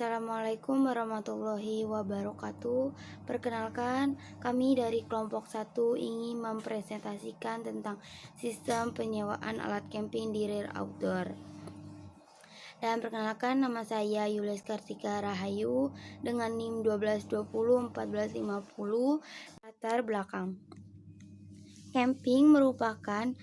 Assalamualaikum warahmatullahi wabarakatuh. Perkenalkan, kami dari kelompok 1 ingin mempresentasikan tentang sistem penyewaan alat camping di rear outdoor. Dan perkenalkan, nama saya Yulis Kartika Rahayu dengan NIM 12201450. Latar belakang. Camping merupakan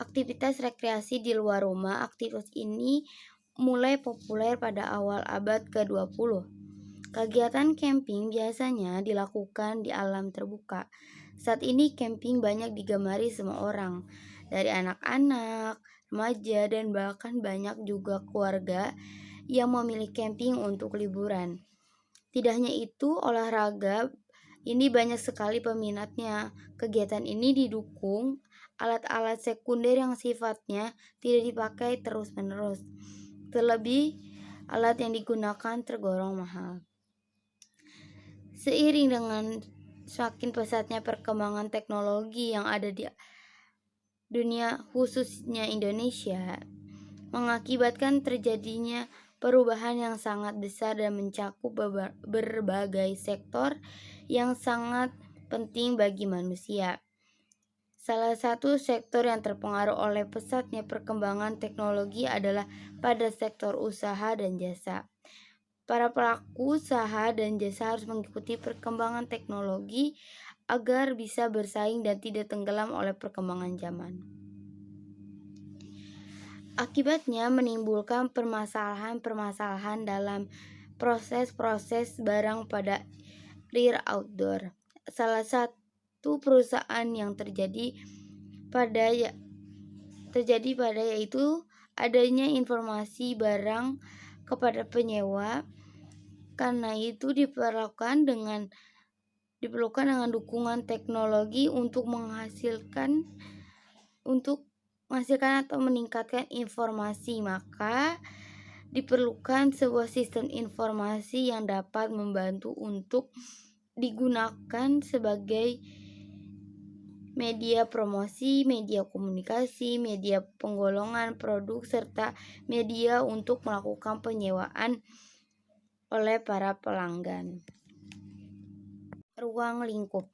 aktivitas rekreasi di luar rumah. Aktivitas ini mulai populer pada awal abad ke-20. Kegiatan camping biasanya dilakukan di alam terbuka. Saat ini camping banyak digemari semua orang, dari anak-anak, remaja, dan bahkan banyak juga keluarga yang memilih camping untuk liburan. Tidak hanya itu, olahraga ini banyak sekali peminatnya. Kegiatan ini didukung alat-alat sekunder yang sifatnya tidak dipakai terus-menerus. Terlebih, alat yang digunakan tergolong mahal. Seiring dengan semakin pesatnya perkembangan teknologi yang ada di dunia, khususnya Indonesia, mengakibatkan terjadinya perubahan yang sangat besar dan mencakup berbagai sektor yang sangat penting bagi manusia. Salah satu sektor yang terpengaruh oleh pesatnya perkembangan teknologi adalah pada sektor usaha dan jasa. Para pelaku usaha dan jasa harus mengikuti perkembangan teknologi agar bisa bersaing dan tidak tenggelam oleh perkembangan zaman. Akibatnya menimbulkan permasalahan-permasalahan dalam proses-proses barang pada rear outdoor. Salah satu perusahaan yang terjadi pada yaitu adanya informasi barang kepada penyewa. Karena itu diperlukan dengan dukungan teknologi untuk menghasilkan atau meningkatkan informasi. Maka diperlukan sebuah sistem informasi yang dapat membantu untuk digunakan sebagai media promosi, media komunikasi, media penggolongan produk, serta media untuk melakukan penyewaan oleh para pelanggan. Ruang lingkup.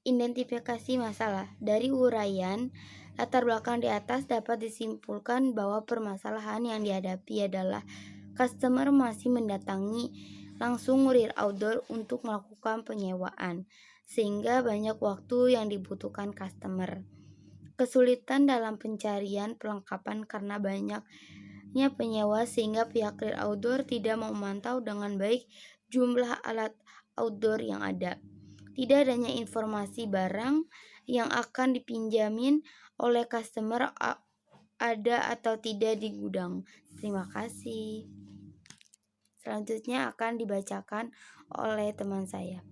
Identifikasi masalah. Dari uraian latar belakang di atas dapat disimpulkan bahwa permasalahan yang dihadapi adalah customer masih mendatangi langsung rear outdoor untuk melakukan penyewaan, sehingga banyak waktu yang dibutuhkan customer. Kesulitan dalam pencarian perlengkapan karena banyaknya penyewa sehingga pihak rear outdoor tidak memantau dengan baik jumlah alat outdoor yang ada. Tidak adanya informasi barang yang akan dipinjamin oleh customer ada atau tidak di gudang. Terima kasih. Selanjutnya akan dibacakan oleh teman saya.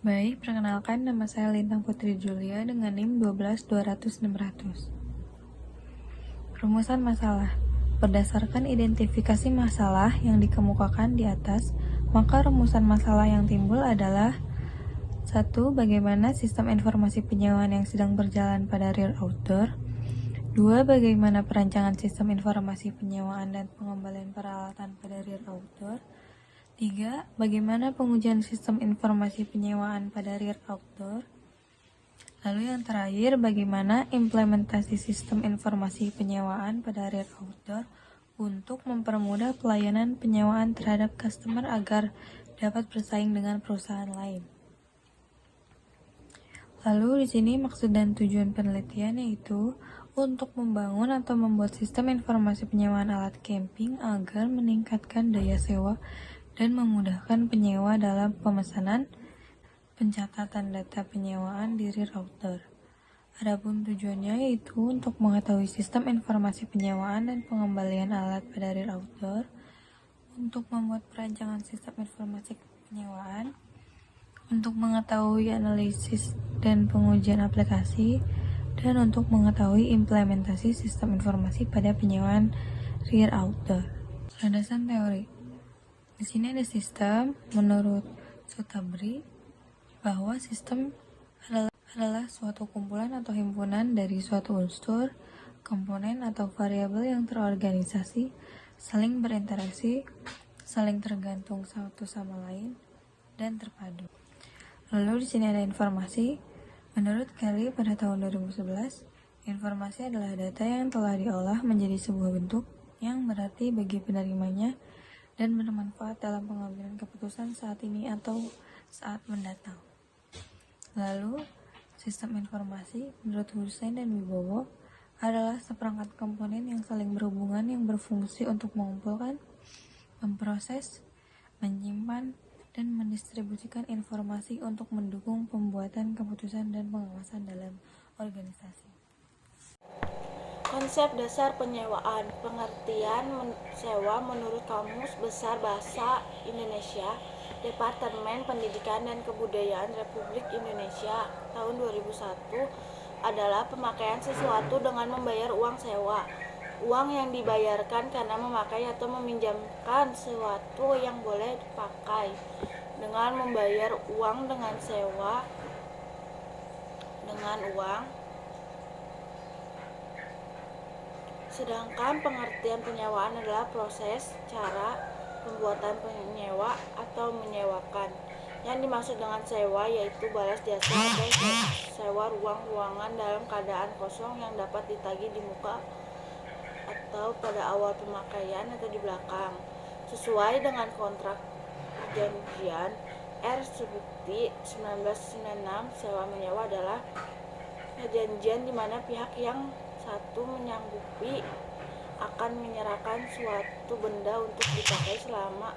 Baik, perkenalkan nama saya Lintang Putri Julia dengan NIM 12200-600. Rumusan masalah. Berdasarkan identifikasi masalah yang dikemukakan di atas, maka rumusan masalah yang timbul adalah 1. Bagaimana sistem informasi penyewaan yang sedang berjalan pada rear outdoor. 2. Bagaimana perancangan sistem informasi penyewaan dan pengembalian peralatan pada rear outdoor. 3. Bagaimana pengujian sistem informasi penyewaan pada rear outdoor. Lalu yang terakhir, bagaimana implementasi sistem informasi penyewaan pada rear outdoor untuk mempermudah pelayanan penyewaan terhadap customer agar dapat bersaing dengan perusahaan lain. Lalu di sini maksud dan tujuan penelitian yaitu untuk membangun atau membuat sistem informasi penyewaan alat camping agar meningkatkan daya sewa dan memudahkan penyewa dalam pemesanan, pencatatan data penyewaan di rear outdoor. Adapun tujuannya yaitu untuk mengetahui sistem informasi penyewaan dan pengembalian alat pada rear outdoor, untuk membuat perancangan sistem informasi penyewaan, untuk mengetahui analisis dan pengujian aplikasi, dan untuk mengetahui implementasi sistem informasi pada penyewaan rear outdoor. Landasan teori. Di sini ada sistem menurut Sotabri bahwa sistem adalah suatu kumpulan atau himpunan dari suatu unsur, komponen atau variabel yang terorganisasi, saling berinteraksi, saling tergantung satu sama lain, dan terpadu. Lalu di sini ada informasi. Menurut Kelly pada tahun 2011, informasi adalah data yang telah diolah menjadi sebuah bentuk yang berarti bagi penerimanya dan bermanfaat dalam pengambilan keputusan saat ini atau saat mendatang. Lalu, sistem informasi menurut Hussein dan Wibowo adalah seperangkat komponen yang saling berhubungan yang berfungsi untuk mengumpulkan, memproses, menyimpan, dan mendistribusikan informasi untuk mendukung pembuatan keputusan dan pengawasan dalam organisasi. Konsep dasar penyewaan. Pengertian sewa menurut Kamus Besar Bahasa Indonesia, Departemen Pendidikan dan Kebudayaan Republik Indonesia tahun 2001 adalah pemakaian sesuatu dengan membayar uang sewa. Uang yang dibayarkan karena memakai atau meminjamkan sesuatu yang boleh dipakai. Dengan membayar uang dengan sewa dengan uang. Sedangkan pengertian penyewaan adalah proses, cara, pembuatan penyewa atau menyewakan. Yang dimaksud dengan sewa yaitu balas jasa atau sewa ruang-ruangan dalam keadaan kosong yang dapat ditagih di muka atau pada awal pemakaian atau di belakang. Sesuai dengan kontrak perjanjian R/Subukti 1996, sewa menyewa adalah perjanjian di mana pihak yang satu menyanggupi akan menyerahkan suatu benda untuk dipakai selama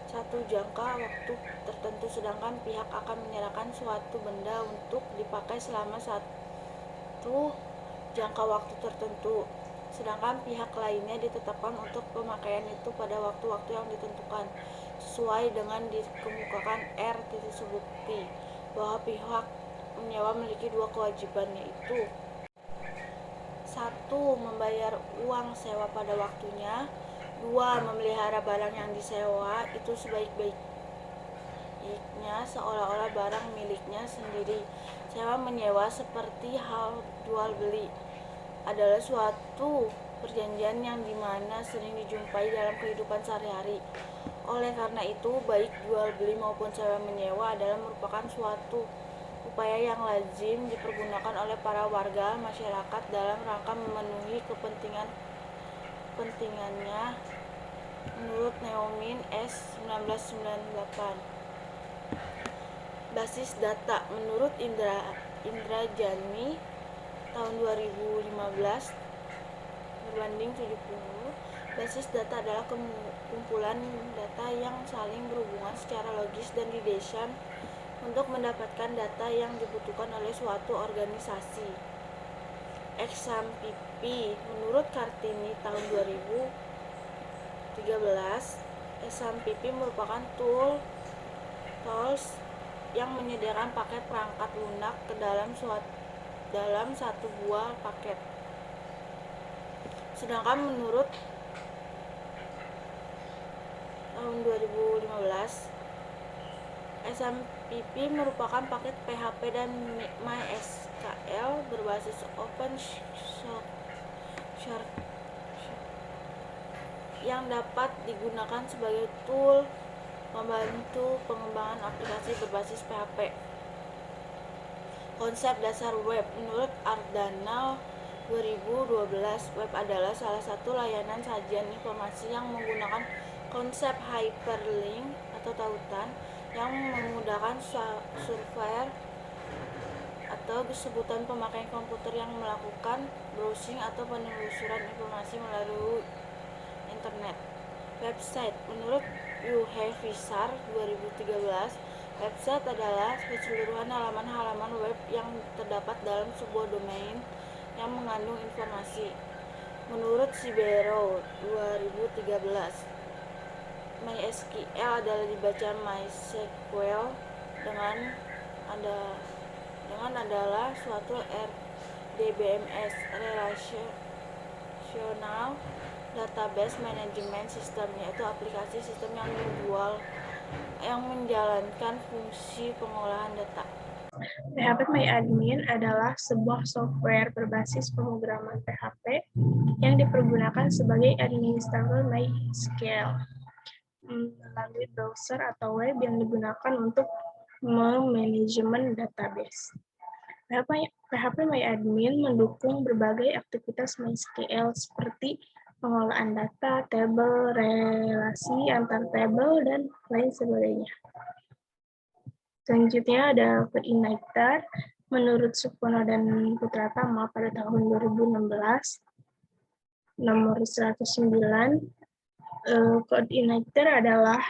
satu jangka waktu tertentu, sedangkan pihak akan menyerahkan suatu benda untuk dipakai selama satu jangka waktu tertentu, sedangkan pihak lainnya ditetapkan untuk pemakaian itu pada waktu-waktu yang ditentukan, sesuai dengan dikemukakan R/Subukti bahwa pihak menyewa memiliki dua kewajiban, yaitu 1. Membayar uang sewa pada waktunya. 2. Memelihara barang yang disewa itu sebaik-baiknya seolah-olah barang miliknya sendiri. Sewa menyewa seperti hal jual beli adalah suatu perjanjian yang dimana sering dijumpai dalam kehidupan sehari-hari. Oleh karena itu, baik jual beli maupun sewa menyewa adalah merupakan suatu upaya yang lazim dipergunakan oleh para warga masyarakat dalam rangka memenuhi kepentingannya menurut Neomin S. 1998. Basis data menurut Indrajani tahun 2015 berbanding 70. Basis data adalah kumpulan data yang saling berhubungan secara logis dan didesain untuk mendapatkan data yang dibutuhkan oleh suatu organisasi. XAMPP menurut Kartini tahun 2013, XAMPP merupakan tools yang menyediakan paket perangkat lunak ke dalam satu buah paket. Sedangkan menurut tahun 2015, XAMPP merupakan paket PHP dan MySQL berbasis open source yang dapat digunakan sebagai tool membantu pengembangan aplikasi berbasis PHP. Konsep dasar web menurut Ardana 2012, web adalah salah satu layanan sajian informasi yang menggunakan konsep hyperlink atau tautan yang memudahkan surfer atau sebutan pemakai komputer yang melakukan browsing atau penelusuran informasi melalui internet. Website menurut Yuhei-Visar 2013, website adalah keseluruhan halaman-halaman web yang terdapat dalam sebuah domain yang mengandung informasi. Menurut Sibero 2013, MySQL adalah dibaca MySQL dengan adalah suatu RDBMS Relational Database Management System, yaitu aplikasi sistem yang menjalankan fungsi pengolahan data. PHP adalah sebuah software berbasis pemrograman PHP yang dipergunakan sebagai administrator MySQL melalui browser atau web yang digunakan untuk memanajemen database. PHP mendukung berbagai aktivitas MySQL seperti pengelolaan data, tabel, relasi antar tabel, dan lain sebagainya. Selanjutnya ada Codeigniter. Menurut Supono dan Putratama pada tahun 2016, nomor 109, Codeigniter adalah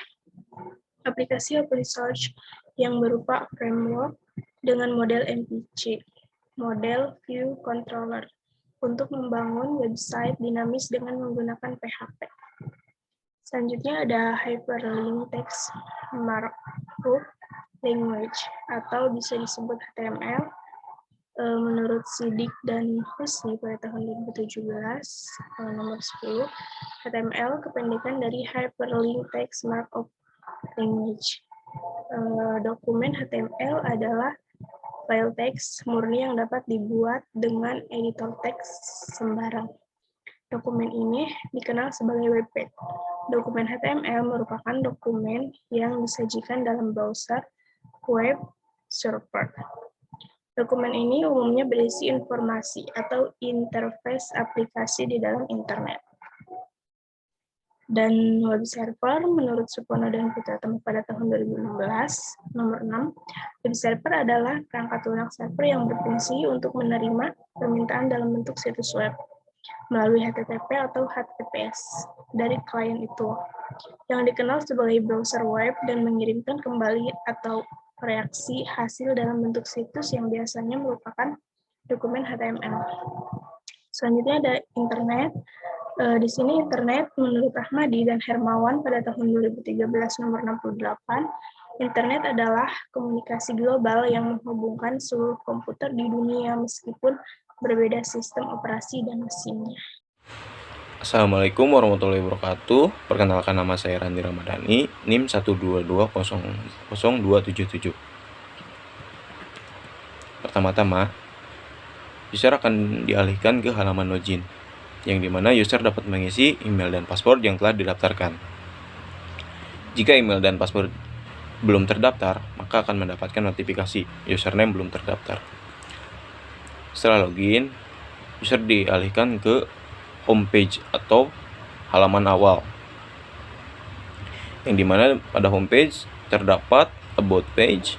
aplikasi open source yang berupa framework dengan model MVC, model view controller, untuk membangun website dinamis dengan menggunakan PHP. Selanjutnya ada Hyperlink Text Markup Language atau bisa disebut HTML. Menurut Sidik dan Husni pada tahun 2017, nomor 10, HTML kependekan dari Hyperlink Text Markup Language. Dokumen HTML adalah file teks murni yang dapat dibuat dengan editor teks sembarang. Dokumen ini dikenal sebagai webpage. Dokumen HTML merupakan dokumen yang disajikan dalam browser web server. Dokumen ini umumnya berisi informasi atau interface aplikasi di dalam internet. Dan web server menurut Supono dan Putratama pada tahun 2016, nomor 6, web server adalah perangkat lunak server yang berfungsi untuk menerima permintaan dalam bentuk situs web melalui HTTP atau HTTPS dari klien itu, yang dikenal sebagai browser web dan mengirimkan kembali atau reaksi hasil dalam bentuk situs yang biasanya merupakan dokumen HTML. Selanjutnya ada internet. Di sini internet menurut Ahmadi dan Hermawan pada tahun 2013 nomor 68, internet adalah komunikasi global yang menghubungkan seluruh komputer di dunia meskipun berbeda sistem operasi dan mesinnya. Assalamualaikum warahmatullahi wabarakatuh. Perkenalkan, nama saya Randi Ramadhani, NIM 122000277. Pertama-tama, user akan dialihkan ke halaman login, yang dimana user dapat mengisi email dan password yang telah didaftarkan. Jika email dan password belum terdaftar, maka akan mendapatkan notifikasi username belum terdaftar. Setelah login, user dialihkan ke homepage atau halaman awal, yang dimana pada homepage terdapat about page,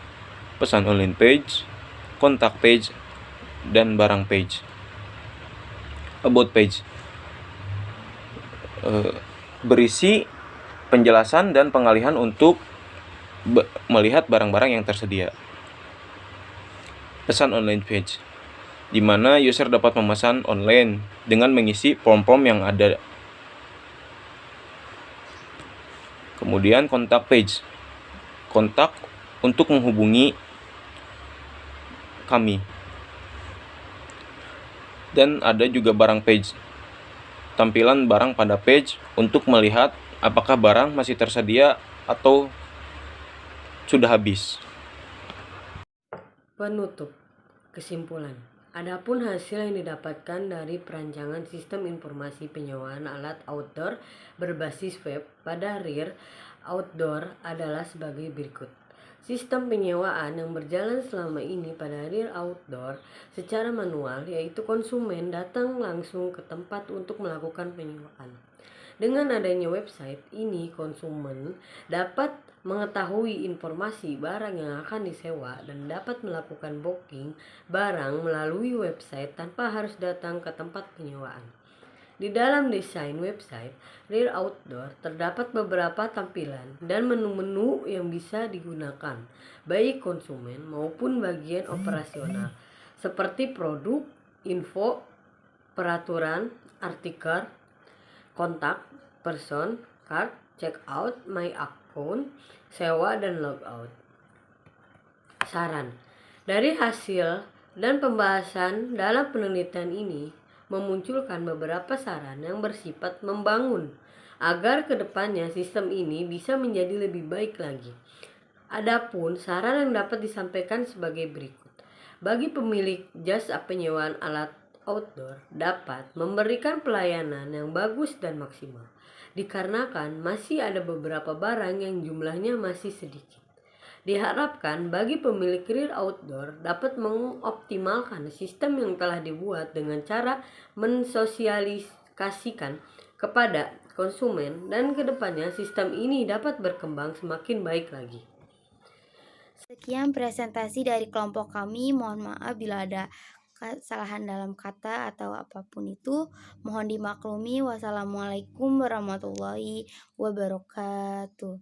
pesan online page, kontak page, dan barang page. About page berisi penjelasan dan pengalihan untuk melihat barang-barang yang tersedia. Pesan online page, di mana user dapat memesan online dengan mengisi form-form yang ada. Kemudian kontak page, kontak untuk menghubungi kami. Dan ada juga barang page, tampilan barang pada page untuk melihat apakah barang masih tersedia atau sudah habis. Penutup. Kesimpulan. Adapun hasil yang didapatkan dari perancangan sistem informasi penyewaan alat outdoor berbasis web pada RIR Outdoor adalah sebagai berikut. Sistem penyewaan yang berjalan selama ini pada RIR Outdoor secara manual, yaitu konsumen datang langsung ke tempat untuk melakukan penyewaan. Dengan adanya website ini, konsumen dapat mengetahui informasi barang yang akan disewa dan dapat melakukan booking barang melalui website tanpa harus datang ke tempat penyewaan. Di dalam desain website RIR Outdoor terdapat beberapa tampilan dan menu-menu yang bisa digunakan baik konsumen maupun bagian operasional, seperti produk, info, peraturan, artikel, kontak, person, card, checkout, my account, sewa, dan logout. Saran. Dari hasil dan pembahasan dalam penelitian ini memunculkan beberapa saran yang bersifat membangun agar kedepannya sistem ini bisa menjadi lebih baik lagi. Adapun saran yang dapat disampaikan sebagai berikut. Bagi pemilik jasa penyewaan alat outdoor dapat memberikan pelayanan yang bagus dan maksimal, dikarenakan masih ada beberapa barang yang jumlahnya masih sedikit. Diharapkan bagi pemilik rear outdoor dapat mengoptimalkan sistem yang telah dibuat dengan cara mensosialisasikan kepada konsumen, dan kedepannya sistem ini dapat berkembang semakin baik lagi. Sekian presentasi dari kelompok kami. Mohon maaf bila ada kesalahan dalam kata atau apapun itu. Mohon dimaklumi. Wassalamualaikum warahmatullahi wabarakatuh.